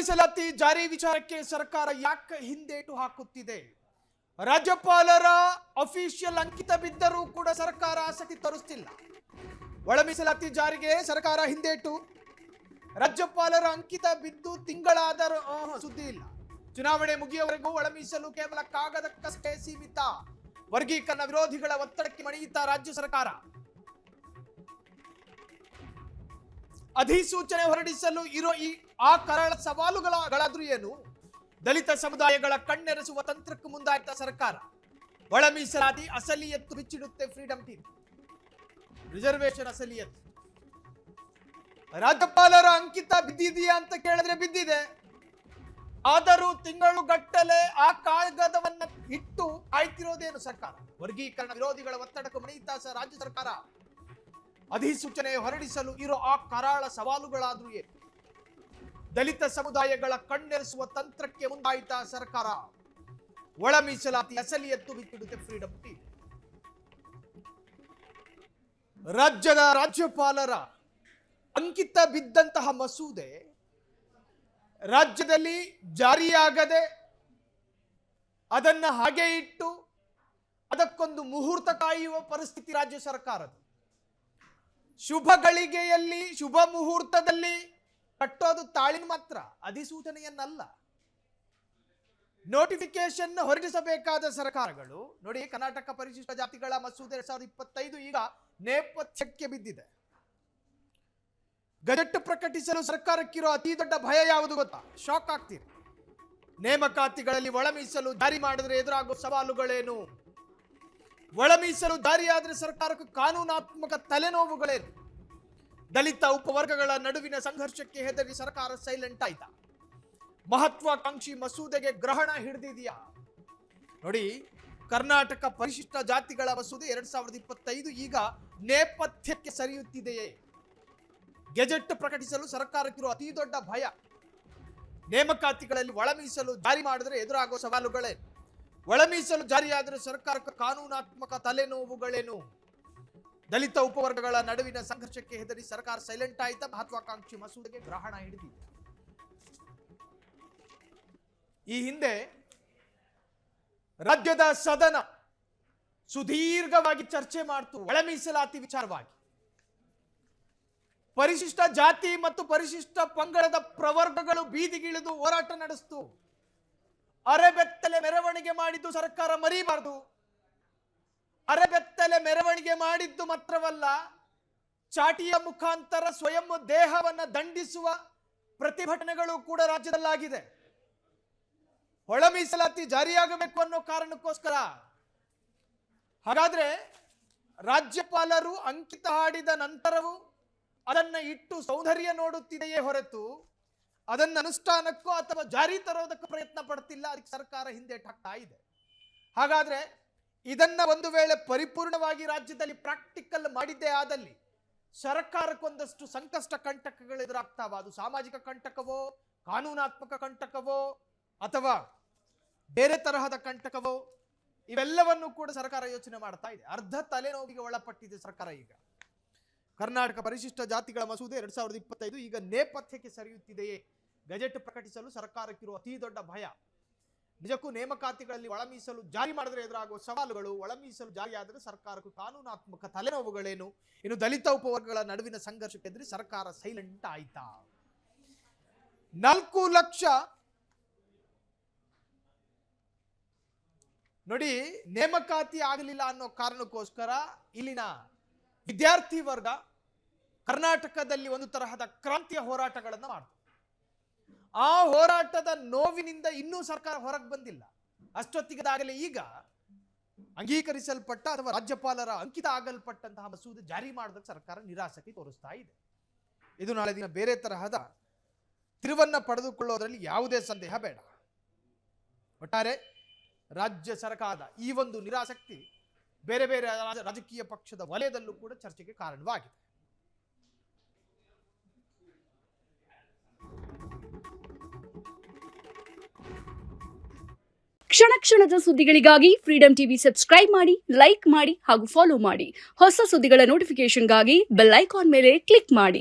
ಮೀಸಲಾತಿ ಜಾರಿ ವಿಚಾರಕ್ಕೆ ಸರ್ಕಾರ ಯಾಕೆ ಹಿಂದೇಟು ಹಾಕುತ್ತಿದೆ? ರಾಜ್ಯಪಾಲರ ಅಫಿಷಿಯಲ್ ಅಂಕಿತ ಬಿದ್ದರೂ ಕೂಡ ಸರ್ಕಾರ ಆಸಕ್ತಿ ತೋರಿಸುತ್ತಿಲ್ಲ. ಒಳ ಮೀಸಲಾತಿ ಜಾರಿಗೆ ಸರ್ಕಾರ ಹಿಂದೇಟು. ರಾಜ್ಯಪಾಲರ ಅಂಕಿತ ಬಿದ್ದು ತಿಂಗಳಾದರೂ ಸುದ್ದಿ ಇಲ್ಲ. ಚುನಾವಣೆ ಮುಗಿಯುವವರೆಗೂ ಒಳ ಮೀಸಲು ಕೇವಲ ಕಾಗದಕ್ಕಷ್ಟೇ ಸೀಮಿತ. ವರ್ಗೀಕರಣ ವಿರೋಧಿಗಳ ಒತ್ತಡಕ್ಕೆ ಮಣಿಯುತ್ತಾ ರಾಜ್ಯ ಸರ್ಕಾರ. ಅಧಿಸೂಚನೆ ಹೊರಡಿಸಲು ಇರೋ ಆ ಕರಾಳ ಸವಾಲುಗಳಾದ್ರೂ ಏನು? ದಲಿತ ಸಮುದಾಯಗಳ ಕಣ್ಣೆರೆಸುವ ತಂತ್ರಕ್ಕೆ ಮುಂದಾಯ್ತ ಸರ್ಕಾರ. ಒಳ ಮೀಸಲಾತಿ ಅಸಲಿಯತ್ತು ಬಿಚ್ಚಿಡುತ್ತೆ ಫ್ರೀಡಂ ಟಿವಿ. ರಿಸರ್ವೇಶನ್ ಅಸಲಿಯತ್ತು. ರಾಜ್ಯಪಾಲರ ಅಂಕಿತ ಬಿದ್ದಿದೆಯಾ ಅಂತ ಕೇಳಿದ್ರೆ ಬಿದ್ದಿದೆ. ಆದರೂ ತಿಂಗಳುಗಟ್ಟಲೆ ಆ ಕಾಗದವನ್ನ ಇಟ್ಟು ಕಾಯ್ತಿರೋದೇನು ಸರ್ಕಾರ? ವರ್ಗೀಕರಣ ವಿರೋಧಿಗಳ ಒತ್ತಡಕ್ಕೆ ಮಣಿಯುತ್ತಾ ರಾಜ್ಯ ಸರ್ಕಾರ. ಅಧಿಸೂಚನೆ ಹೊರಡಿಸಲು ಇರೋ ಆ ಕರಾಳ ಸವಾಲುಗಳಾದ್ರೂ ಏನು? ದಲಿತ ಸಮುದಾಯಗಳ ಕಣ್ಣೆರೆಸುವ ತಂತ್ರಕ್ಕೆ ಮುಂದಾಯಿತ ಸರ್ಕಾರ. ಒಳ ಮೀಸಲಾತಿ ಅಸಲಿಯತ್ತು ಬಿಚ್ಚಿಡುತ್ತೆ ಫ್ರೀಡಂ ಟಿವಿ. ರಾಜ್ಯದ ರಾಜ್ಯಪಾಲರ ಅಂಕಿತ ಬಿದ್ದಂತಹ ಮಸೂದೆ ರಾಜ್ಯದಲ್ಲಿ ಜಾರಿಯಾಗದೆ ಅದನ್ನ ಹಾಗೆ ಇಟ್ಟು ಅದಕ್ಕೊಂದು ಮುಹೂರ್ತ ಕಾಯುವ ಪರಿಸ್ಥಿತಿ ರಾಜ್ಯ ಸರ್ಕಾರದ. ಶುಭ ಗಳಿಗೆಯಲ್ಲಿ ಶುಭ ಮುಹೂರ್ತದಲ್ಲಿ ಕಟ್ಟೋದು ತಾಳಿನ ಮಾತ್ರ, ಅಧಿಸೂಚನೆಯನ್ನಲ್ಲ. ನೋಟಿಫಿಕೇಶನ್ ಹೊರಡಿಸಬೇಕಾದ ಸರ್ಕಾರಗಳು ನೋಡಿ. ಕರ್ನಾಟಕ ಪರಿಶಿಷ್ಟ ಜಾತಿಗಳ ಮಸೂದೆ 2025 ಈಗ ನೇಪಥ್ಯಕ್ಕೆ ಬಿದ್ದಿದೆ. ಗೆಜೆಟ್ ಪ್ರಕಟಿಸಲು ಸರ್ಕಾರಕ್ಕಿರೋ ಅತಿ ದೊಡ್ಡ ಭಯ ಯಾವುದು ಗೊತ್ತಾ? ಶಾಕ್ ಆಗ್ತೀರಿ. ನೇಮಕಾತಿಗಳಲ್ಲಿ ಒಳ ಮೀಸಲು ಜಾರಿ ಮಾಡಿದ್ರೆ ಎದುರಾಗೋ ಸವಾಲುಗಳೇನು? ಒಳ ಮೀಸಲು ಜಾರಿಯಾದ್ರೆ ಸರ್ಕಾರಕ್ಕೆ ಕಾನೂನಾತ್ಮಕ ತಲೆನೋವುಗಳೇನು? ದಲಿತ ಉಪವರ್ಗಗಳ ನಡುವಿನ ಸಂಘರ್ಷಕ್ಕೆ ಹೆದರಿ ಸರ್ಕಾರ ಸೈಲೆಂಟ್ ಆಯ್ತಾ? ಮಹತ್ವಾಕಾಂಕ್ಷಿ ಮಸೂದೆಗೆ ಗ್ರಹಣ ಹಿಡಿದಿದೆಯಾ? ನೋಡಿ, ಕರ್ನಾಟಕ ಪರಿಶಿಷ್ಟ ಜಾತಿಗಳ ಮಸೂದೆ 2025 ಈಗ ನೇಪಥ್ಯಕ್ಕೆ ಸರಿಯುತ್ತಿದೆಯೇ? ಗೆಜೆಟ್ ಪ್ರಕಟಿಸಲು ಸರ್ಕಾರಕ್ಕಿರುವ ಅತಿ ದೊಡ್ಡ ಭಯ. ನೇಮಕಾತಿಗಳಲ್ಲಿ ಒಳ ಮೀಸಲು ಜಾರಿ ಮಾಡಿದ್ರೆ ಎದುರಾಗುವ ಸವಾಲುಗಳೇನು? ಒಳ ಮೀಸಲು ಜಾರಿಯಾದರೆ ಸರ್ಕಾರಕ್ಕೆ ಕಾನೂನಾತ್ಮಕ ತಲೆನೋವುಗಳೇನು? ದಲಿತ ಉಪವರ್ಗಗಳ ನಡುವಿನ ಸಂಘರ್ಷಕ್ಕೆ ಹೆದರಿ ಸರ್ಕಾರ ಸೈಲೆಂಟ್ ಆಯ್ತಾ? ಮಹತ್ವಾಕಾಂಕ್ಷಿ ಮಸೂದೆಗೆ ಗ್ರಹಣ ಹಿಡಿದಿದೆ. ಈ ಹಿಂದೆ ರಾಜ್ಯದ ಸದನ ಸುದೀರ್ಘವಾಗಿ ಚರ್ಚೆ ಮಾಡ್ತು ಒಳ ಮೀಸಲಾತಿ ವಿಚಾರವಾಗಿ. ಪರಿಶಿಷ್ಟ ಜಾತಿ ಮತ್ತು ಪರಿಶಿಷ್ಟ ಪಂಗಡದ ಪ್ರವರ್ಗಗಳು ಬೀದಿಗಿಳಿದು ಹೋರಾಟ ನಡೆಸಿತು. ಅರೆಬೆತ್ತಲೆ ಮೆರವಣಿಗೆ ಮಾಡಿದ್ದು ಸರ್ಕಾರ ಮರಿಬಾರದು. ಅರೆಬೆತ್ತಲೆ ಮೆರವಣಿಗೆ ಮಾಡಿದ್ದು ಮಾತ್ರವಲ್ಲ, ಚಾಟಿಯ ಮುಖಾಂತರ ಸ್ವಯಂ ದೇಹವನ್ನು ದಂಡಿಸುವ ಪ್ರತಿಭಟನೆಗಳು ಕೂಡ ರಾಜ್ಯದಲ್ಲಾಗಿದೆ. ಒಳ ಮೀಸಲಾತಿ ಜಾರಿಯಾಗಬೇಕು ಅನ್ನೋ ಕಾರಣಕ್ಕೋಸ್ಕರ. ಹಾಗಾದ್ರೆ ರಾಜ್ಯಪಾಲರು ಅಂಕಿತ ಹಾಡಿದ ನಂತರವೂ ಅದನ್ನ ಇಟ್ಟು ಸೌಂದರ್ಯ ನೋಡುತ್ತಿದೆಯೇ ಹೊರತು ಅದನ್ನ ಅನುಷ್ಠಾನಕ್ಕೋ ಅಥವಾ ಜಾರಿ ತರೋದಕ್ಕೂ ಪ್ರಯತ್ನ ಪಡ್ತಿಲ್ಲ. ಅದಕ್ಕೆ ಸರ್ಕಾರ ಹಿಂದೇಟು ಹಾಕ್ತಾ ಇದೆ. ಹಾಗಾದ್ರೆ ಇದನ್ನ ಒಂದು ವೇಳೆ ಪರಿಪೂರ್ಣವಾಗಿ ರಾಜ್ಯದಲ್ಲಿ ಪ್ರಾಕ್ಟಿಕಲ್ ಮಾಡಿದ್ದೇ ಆದಲ್ಲಿ ಸರ್ಕಾರಕ್ಕೊಂದಷ್ಟು ಸಂಕಷ್ಟ ಕಂಟಕಗಳು ಎದುರಾಗ್ತಾವ. ಅದು ಸಾಮಾಜಿಕ ಕಂಟಕವೋ, ಕಾನೂನಾತ್ಮಕ ಕಂಟಕವೋ, ಅಥವಾ ಬೇರೆ ತರಹದ ಕಂಟಕವೋ, ಇವೆಲ್ಲವನ್ನು ಕೂಡ ಸರ್ಕಾರ ಯೋಚನೆ ಮಾಡ್ತಾ ಇದೆ. ಅರ್ಧ ತಲೆನೋವಿಗೆ ಒಳಪಟ್ಟಿದೆ ಸರ್ಕಾರ ಈಗ. ಕರ್ನಾಟಕ ಪರಿಶಿಷ್ಟ ಜಾತಿಗಳ ಮಸೂದೆ 2025 ಈಗ ನೇಪಥ್ಯಕ್ಕೆ ಸರಿಯುತ್ತಿದೆಯೇ? ಗೆಜೆಟ್ ಪ್ರಕಟಿಸಲು ಸರ್ಕಾರಕ್ಕಿರುವ ಅತಿ ದೊಡ್ಡ ಭಯ. ನಿಜಕ್ಕೂ ನೇಮಕಾತಿಗಳಲ್ಲಿ ಒಳ ಮೀಸಲು ಜಾರಿ ಮಾಡಿದ್ರೆ ಎದುರಾಗುವ ಸವಾಲುಗಳು, ಒಳ ಮೀಸಲು ಜಾರಿಯಾದರೆ ಸರ್ಕಾರಕ್ಕೂ ಕಾನೂನಾತ್ಮಕ ತಲೆನೋವುಗಳೇನು? ಇನ್ನು ದಲಿತ ಉಪವರ್ಗಗಳ ನಡುವಿನ ಸಂಘರ್ಷಕ್ಕೆ ಎದುರಿ ಸರ್ಕಾರ ಸೈಲೆಂಟ್ ಆಯ್ತಾ? 4 ಲಕ್ಷ ನೋಡಿ, ನೇಮಕಾತಿ ಆಗಲಿಲ್ಲ ಅನ್ನೋ ಕಾರಣಕ್ಕೋಸ್ಕರ ಇಲ್ಲಿನ ವಿದ್ಯಾರ್ಥಿ ವರ್ಗ ಕರ್ನಾಟಕದಲ್ಲಿ ಒಂದು ತರಹದ ಕ್ರಾಂತಿಯ ಹೋರಾಟಗಳನ್ನು ಮಾಡ್ತಾರೆ. ಆ ಹೋರಾಟದ ನೋವಿನಿಂದ ಇನ್ನೂ ಸರ್ಕಾರ ಹೊರಗೆ ಬಂದಿಲ್ಲ. ಅಷ್ಟೊತ್ತಿಗದಾಗಲೇ ಈಗ ಅಂಗೀಕರಿಸಲ್ಪಟ್ಟ ಅಥವಾ ರಾಜ್ಯಪಾಲರ ಅಂಕಿತ ಆಗಲ್ಪಟ್ಟಂತಹ ಮಸೂದೆ ಜಾರಿ ಮಾಡೋದಕ್ಕೆ ಸರ್ಕಾರ ನಿರಾಸಕ್ತಿ ತೋರಿಸ್ತಾ ಇದೆ. ಇದು ನಾಳೆ ದಿನ ಬೇರೆ ತರಹದ ತಿರುವನ್ನ ಪಡೆದುಕೊಳ್ಳೋದ್ರಲ್ಲಿ ಯಾವುದೇ ಸಂದೇಹ ಬೇಡ. ಒಟ್ಟಾರೆ ರಾಜ್ಯ ಸರ್ಕಾರದ ಈ ಒಂದು ನಿರಾಸಕ್ತಿ ಬೇರೆ ಬೇರೆ ರಾಜಕೀಯ ಪಕ್ಷದ ವಲಯದಲ್ಲೂ ಕೂಡ ಚರ್ಚೆಗೆ ಕಾರಣವಾಗಿದೆ. ಕ್ಷಣ ಕ್ಷಣದ ಸುದ್ದಿಗಳಿಗಾಗಿ ಫ್ರೀಡಂ ಟಿವಿ ಸಬ್ಸ್ಕ್ರೈಬ್ ಮಾಡಿ, ಲೈಕ್ ಮಾಡಿ ಹಾಗೂ ಫಾಲೋ ಮಾಡಿ. ಹೊಸ ಸುದ್ದಿಗಳ ನೋಟಿಫಿಕೇಶನ್ಗಾಗಿ ಬೆಲ್ ಐಕಾನ್ ಮೇಲೆ ಕ್ಲಿಕ್ ಮಾಡಿ.